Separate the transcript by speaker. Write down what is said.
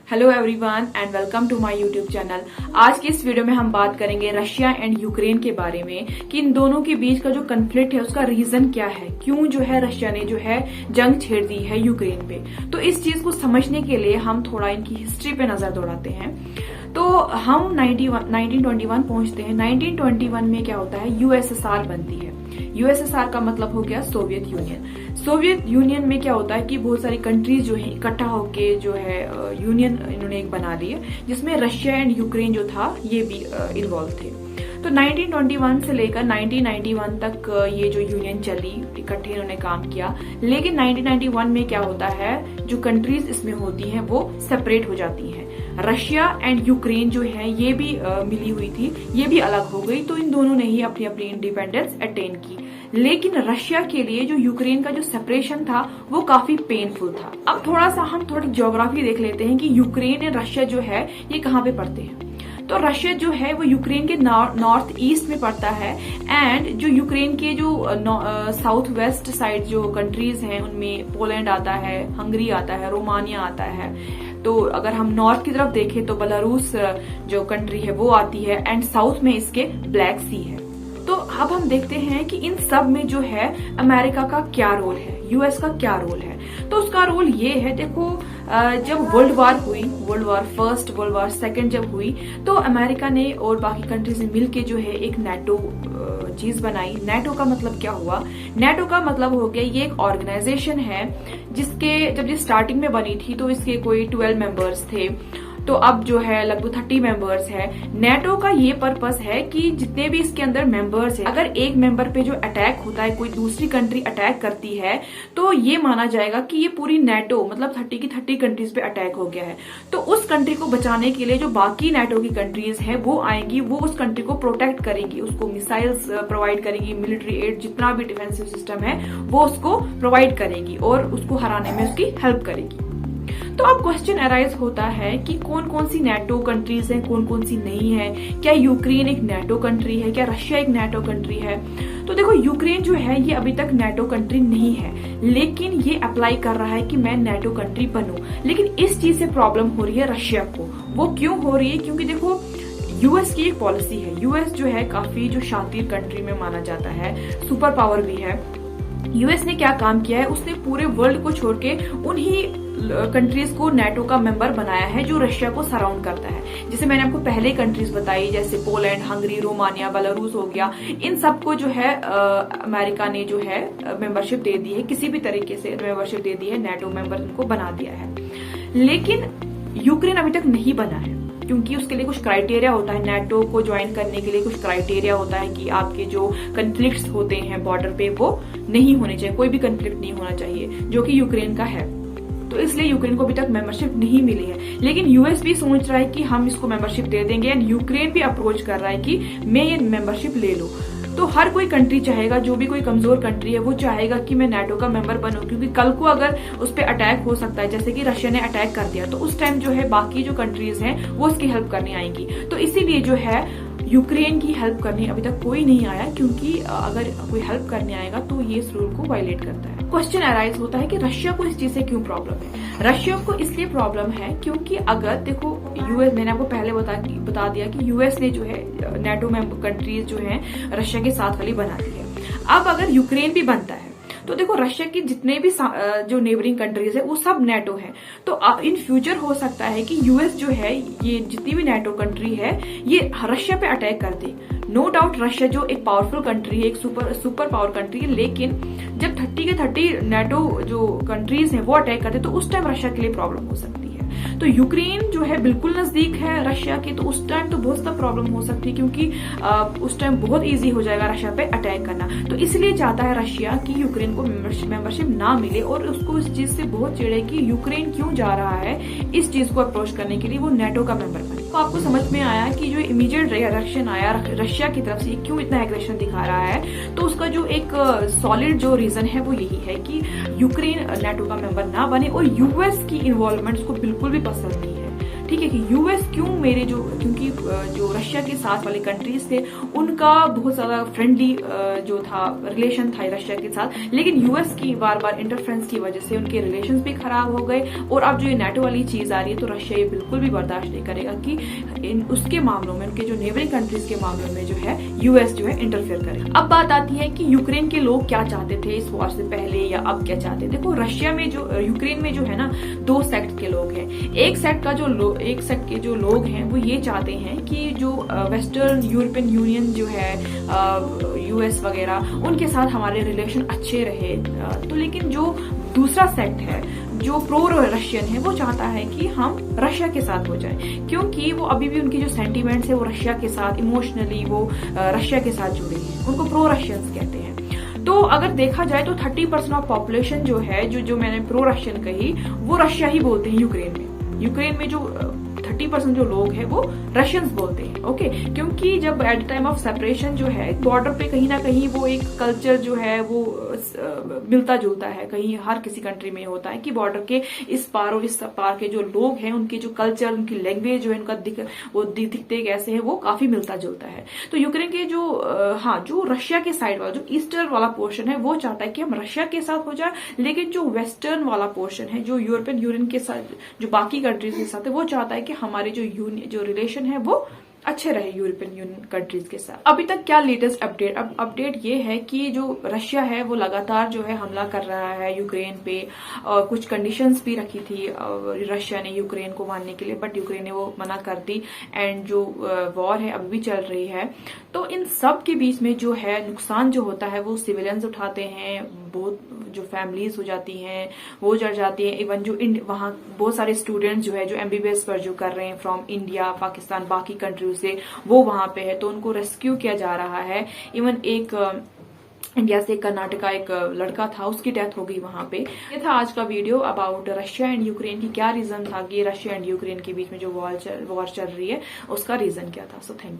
Speaker 1: Hello everyone and welcome to my YouTube channel. आज की इस वीडियो में हम बात करेंगे रशिया एंड यूक्रेन के बारे में कि इन दोनों के बीच का जो कन्फ्लिक्ट है उसका रीजन क्या है, क्यों जो है रशिया ने जो है जंग छेड़ दी है यूक्रेन पे। तो इस चीज को समझने के लिए हम थोड़ा इनकी हिस्ट्री पे नजर दौड़ाते हैं। तो हम 1921 पहुंचते हैं। 1921 में क्या होता है, यूएसएसआर बनती है। यूएसएसआर का मतलब हो गया सोवियत यूनियन। सोवियत यूनियन में क्या होता है कि बहुत सारी कंट्रीज जो है इकट्ठा होके जो है यूनियन इन्होंने एक बना ली है, जिसमें रशिया एंड यूक्रेन जो था ये भी इन्वॉल्व थे। तो 1921 से लेकर 1991 तक ये जो यूनियन चली, इकट्ठे इन्होंने काम किया। लेकिन 1991 में क्या होता है, जो कंट्रीज इसमें होती हैं वो सेपरेट हो जाती हैं। रशिया एंड यूक्रेन जो है ये भी मिली हुई थी, ये भी अलग हो गई। तो इन दोनों ने ही अपनी अपनी इंडिपेंडेंस अटेन की। लेकिन रशिया के लिए जो यूक्रेन का जो सेपरेशन था वो काफी पेनफुल था। अब हम थोड़ी ज्योग्राफी देख लेते हैं कि यूक्रेन एंड रशिया जो है ये कहाँ पे पड़ते हैं। तो रशिया जो है वो यूक्रेन के नॉर्थ ईस्ट में पड़ता है। एंड जो यूक्रेन के जो साउथ वेस्ट साइड जो कंट्रीज हैं उनमें पोलैंड आता है, हंगरी आता है, रोमानिया आता है। तो अगर हम नॉर्थ की तरफ देखें तो बेलारूस जो कंट्री है वो आती है। एंड साउथ में इसके ब्लैक सी है। तो अब हम देखते हैं कि इन सब में जो है अमेरिका का क्या रोल है, यूएस का क्या रोल है। तो उसका रोल ये है, देखो जब वर्ल्ड वार हुई, world war first, world war second जब हुई, तो अमेरिका ने और बाकी कंट्रीज ने मिलके जो है एक नेटो चीज बनाई। नेटो का मतलब क्या हुआ, नेटो का मतलब हो गया ये एक ऑर्गेनाइजेशन है जिसके जब ये स्टार्टिंग में बनी थी तो इसके कोई 12 मेंबर्स थे। तो अब जो है लगभग 30 मेंबर्स है। नेटो का ये पर्पस है कि जितने भी इसके अंदर मेंबर्स है, अगर एक मेंबर पे जो अटैक होता है, कोई दूसरी कंट्री अटैक करती है, तो ये माना जाएगा कि ये पूरी नेटो मतलब 30 की 30 कंट्रीज पे अटैक हो गया है। तो उस कंट्री को बचाने के लिए जो बाकी नेटो की कंट्रीज है वो आएंगी, वो उस कंट्री को प्रोटेक्ट करेंगी, उसको मिसाइल्स प्रोवाइड करेंगी, मिलिट्री एड, जितना भी डिफेंसिव सिस्टम है वो उसको प्रोवाइड करेंगी और उसको हराने में उसकी हेल्प करेगी। तो अब क्वेश्चन अराइज होता है कि कौन कौन सी नेटो कंट्रीज हैं, कौन कौन सी नहीं है। क्या यूक्रेन एक नेटो कंट्री है, क्या रशिया एक नेटो कंट्री है। तो देखो यूक्रेन जो है ये अभी तक नेटो कंट्री नहीं है, लेकिन ये अप्लाई कर रहा है कि मैं नेटो कंट्री बनूं। लेकिन इस चीज से प्रॉब्लम हो रही है रशिया को। वो क्यों हो रही है, क्योंकि देखो यूएस की एक पॉलिसी है। यूएस जो है काफी जो शातिर कंट्री में माना जाता है, सुपर पावर भी है। यूएस ने क्या काम किया है, उसने पूरे वर्ल्ड को छोड़ के उन्हीं कंट्रीज को नेटो का मेंबर बनाया है जो रशिया को सराउंड करता है। जैसे मैंने आपको पहले कंट्रीज बताई, जैसे पोलैंड, हंगरी, रोमानिया, बेलारूस हो गया। इन सबको जो है अमेरिका ने जो है मेंबरशिप दे दी है, किसी भी तरीके से मेंबरशिप दे दी है, नेटो मेंबर उनको बना दिया है। लेकिन यूक्रेन अभी तक नहीं बना है, क्योंकि उसके लिए कुछ क्राइटेरिया होता है। नेटो को ज्वाइन करने के लिए कुछ क्राइटेरिया होता है कि आपके जो कन्फ्लिक्ट्स होते हैं बॉर्डर पे वो नहीं होने चाहिए, कोई भी कन्फ्लिक्ट नहीं होना चाहिए, जो कि यूक्रेन का है। तो इसलिए यूक्रेन को अभी तक मेंबरशिप नहीं मिली है। लेकिन यूएस भी सोच रहा है कि हम इसको मेंबरशिप दे देंगे, एंड यूक्रेन भी अप्रोच कर रहा है कि मैं ये मेंबरशिप ले लूं। तो हर कोई कंट्री चाहेगा, जो भी कोई कमजोर कंट्री है वो चाहेगा कि मैं नेटो का मेंबर बनूं, क्योंकि कल को अगर उस पर अटैक हो सकता है, जैसे कि रशिया ने अटैक कर दिया, तो उस टाइम जो है बाकी जो कंट्रीज हैं वो उसकी हेल्प करने आएंगी। तो इसीलिए जो है यूक्रेन की हेल्प करने अभी तक कोई नहीं आया, क्योंकि अगर कोई हेल्प करने आएगा तो ये इस रूल को वायलेट करता है। क्वेश्चन अराइज होता है कि रशिया को इस चीज से क्यों प्रॉब्लम है। रशिया को इसलिए प्रॉब्लम है क्योंकि अगर देखो यूएस, मैंने आपको पहले बता दिया कि यूएस ने जो है नेटो मेंबर कंट्रीज जो है रशिया के साथ वाली बना दी है। अब अगर यूक्रेन भी बनता है तो देखो रशिया की जितने भी जो नेबरिंग कंट्रीज है वो सब नेटो है। तो इन फ्यूचर हो सकता है कि यूएस जो है ये जितनी भी नेटो कंट्री है ये रशिया पे अटैक कर दे। नो डाउट रशिया जो एक पावरफुल कंट्री है, एक सुपर पावर कंट्री है, लेकिन जब 30 के 30 नेटो जो कंट्रीज हैं वो अटैक करते तो उस टाइम रशिया के लिए प्रॉब्लम हो सकती है। तो यूक्रेन जो है बिल्कुल नजदीक है रशिया के, तो उस टाइम तो बहुत ज्यादा प्रॉब्लम हो सकती है, क्योंकि उस टाइम बहुत इजी हो जाएगा रशिया पे अटैक करना। तो इसलिए चाहता है रशिया कि यूक्रेन को मेंबरशिप ना मिले, और उसको इस चीज से बहुत चिढ़े कि यूक्रेन क्यों जा रहा है इस चीज को अप्रोच करने के लिए वो नेटो का मेंबर बने। तो आपको समझ में आया कि जो इमीडिएट रिएक्शन आया रशिया की तरफ से, क्यों इतना एग्रेशन दिखा रहा है। तो उसका जो एक सॉलिड जो रीजन है वो यही है कि यूक्रेन नेटो का मेंबर ना बने, और यूएस की इन्वॉल्वमेंट उसको बिल्कुल भी पसंद नहीं है। ठीक है, कि यूएस क्यों मेरे क्योंकि जो रशिया के साथ वाले कंट्रीज थे उनका बहुत ज्यादा फ्रेंडली जो था रिलेशन था रशिया के साथ, लेकिन यूएस की बार बार इंटरफ्रेंस की वजह से उनके रिलेशंस भी खराब हो गए। और अब जो ये नेटो वाली चीज आ रही है तो रशिया ये बिल्कुल भी बर्दाश्त नहीं करेगा कि उसके मामलों में, उनके जो नेबरिंग कंट्रीज के मामलों में जो है यूएस जो है इंटरफेयर करे। अब बात आती है कि यूक्रेन के लोग क्या चाहते थे इस वॉर से पहले या अब क्या चाहते थे। देखो, रशिया में यूक्रेन में जो है ना, दो सेक्ट के लोग हैं। एक सेक्ट के जो लोग हैं वो ये चाहते हैं कि जो वेस्टर्न यूरोपियन यूनियन जो है, यूएस वगैरह, उनके साथ हमारे रिलेशन अच्छे रहे। तो लेकिन जो दूसरा सेक्ट है जो प्रो रशियन है वो चाहता है कि हम रशिया के साथ हो जाए, क्योंकि वो अभी भी उनकी जो सेंटीमेंट्स है वो रशिया के साथ इमोशनली वो रशिया के साथ जुड़े हैं। उनको प्रो रशियंस कहते हैं। तो अगर देखा जाए तो 30% ऑफ पॉपुलेशन जो है, जो मैंने प्रो रशियन कही, वो रशिया ही बोलते हैं यूक्रेन में। यूक्रेन में जो 30% जो लोग हैं वो रशियंस बोलते हैं। ओके, क्योंकि जब एट टाइम ऑफ सेपरेशन जो है बॉर्डर पे कहीं ना कहीं वो एक कल्चर जो है वो मिलता जुलता है। कहीं हर किसी कंट्री में होता है कि बॉर्डर के इस पार और इस पार के जो लोग हैं उनके जो कल्चर, उनकी लैंग्वेज जो है, उनका दिखते कैसे है, वो काफी मिलता जुलता है। तो यूक्रेन के जो रशिया के साइड वाला, जो ईस्टर्न वाला पोर्शन है, वो चाहता है कि हम रशिया के साथ हो जाए, लेकिन जो वेस्टर्न वाला पोर्शन है, जो यूरोपियन यूनियन के साथ, जो बाकी कंट्रीज के साथ है, वो चाहता है कि हमारे जो रिलेशन है वो अच्छे रहे यूरोपियन यूनियन कंट्रीज के साथ। अभी तक क्या लेटेस्ट अपडेट? अब अपडेट ये है कि जो रशिया है वो लगातार जो है हमला कर रहा है यूक्रेन पे, और कुछ कंडीशंस भी रखी थी रशिया ने यूक्रेन को मारने के लिए, बट यूक्रेन ने वो मना कर दी। एंड जो वॉर है अभी भी चल रही है। तो इन सब के बीच में जो है नुकसान जो होता है वो सिविलियंस उठाते हैं। बहुत जो फैमिलीज हो जाती हैं वो जड़ जाती है। इवन जो वहां बहुत सारे स्टूडेंट्स जो है जो एमबीबीएस पर जो कर रहे हैं फ्रॉम इंडिया, पाकिस्तान, बाकी कंट्रीज से, वो वहां पे है, तो उनको रेस्क्यू किया जा रहा है। इवन एक इंडिया से कर्नाटका एक लड़का था, उसकी डेथ हो गई वहां पे। ये था आज का video about Russia and Ukraine की क्या रीजन था कि रशिया एंड यूक्रेन के बीच में जो वॉर चल रही है उसका रीजन क्या था। So thank you.